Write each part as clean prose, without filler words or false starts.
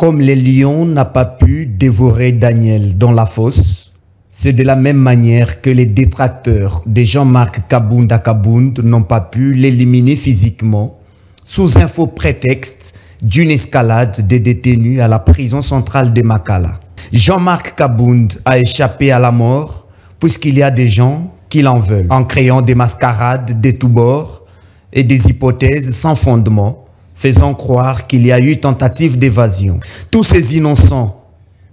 Comme le lion n'a pas pu dévorer Daniel dans la fosse, c'est de la même manière que les détracteurs de Jean-Marc Kabound Kabound n'ont pas pu l'éliminer physiquement sous un faux prétexte d'une escalade des détenus à la prison centrale de Makala. Jean-Marc Kabound a échappé à la mort puisqu'il y a des gens qui l'en veulent, en créant des mascarades de tous bords et des hypothèses sans fondement, faisant croire qu'il y a eu tentative d'évasion. Tous ces innocents,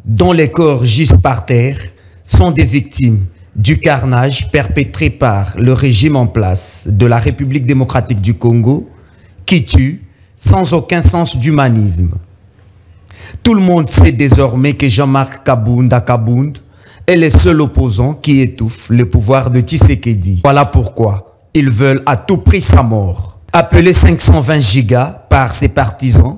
dont les corps gisent par terre, sont des victimes du carnage perpétré par le régime en place de la République démocratique du Congo, qui tue sans aucun sens d'humanisme. Tout le monde sait désormais que Jean-Marc Kabound Kabound est le seul opposant qui étouffe le pouvoir de Tshisekedi. Voilà pourquoi ils veulent à tout prix sa mort. Appelé 520 gigas par ses partisans,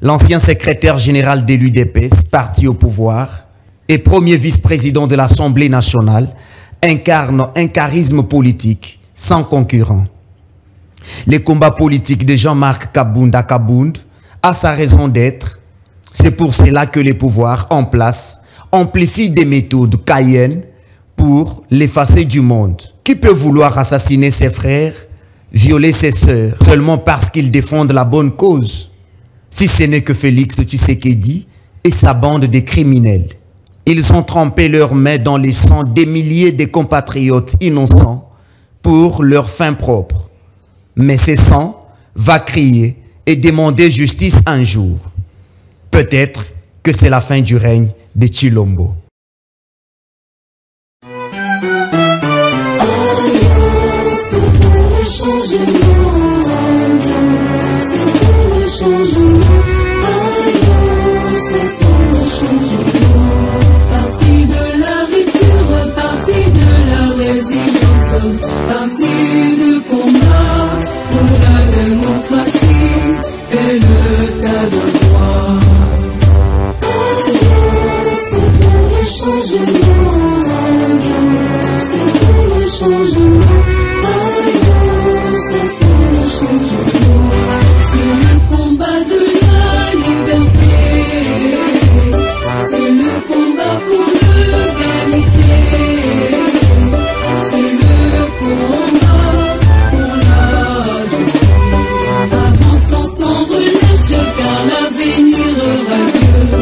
l'ancien secrétaire général de l'UDPS, parti au pouvoir, et premier vice-président de l'Assemblée nationale, incarne un charisme politique sans concurrent. Les combats politiques de Jean-Marc Kabound Kabound a sa raison d'être. C'est pour cela que les pouvoirs en place amplifient des méthodes cayennes pour l'effacer du monde. Qui peut vouloir assassiner ses frères, violer ses sœurs, seulement parce qu'ils défendent la bonne cause, si ce n'est que Félix Tshisekedi et sa bande de criminels? Ils ont trempé leurs mains dans les sangs des milliers de compatriotes innocents pour leur fin propre. Mais ce sang va crier et demander justice un jour. Peut-être que c'est la fin du règne de Tshilombo. C'est pour le changement, c'est pour le changement, c'est pour le changement. Parti de la rupture, parti de la résilience, parti de combat pour la démocratie et l'état de droit. C'est pour le changement, c'est pour le changement. C'est pour le changement, c'est le combat de la liberté, c'est le combat pour l'égalité, c'est le combat pour la justice. Avançons sans relâche car l'avenir est radieux,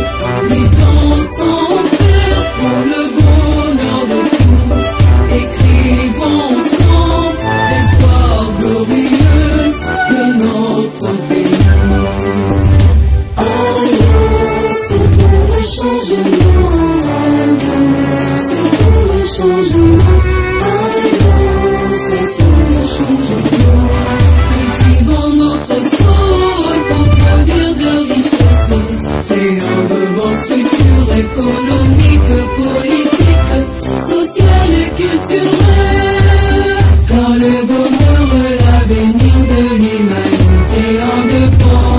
les temps sont verts pour le bonheur de tous, écrivons ensemble l'espoir glorieuse de notre pays. C'est pour le changement, c'est pour le changement, c'est pour le changement. Cultivons notre sol pour produire de richesses, créant de bonnes structures économiques, politiques, sociales et culturelles. Car le bonheur, l'avenir de l'humanité en dépend.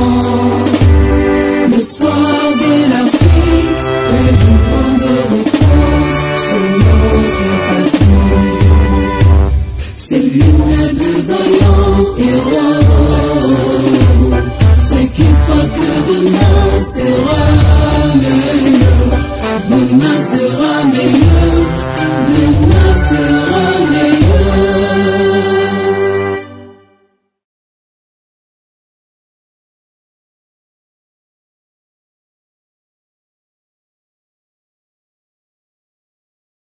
L'espoir de l'Afrique et du monde de France sur notre patrie. C'est l'hymne de vaillants héros, ceux qui croient que demain sera meilleur, demain sera meilleur.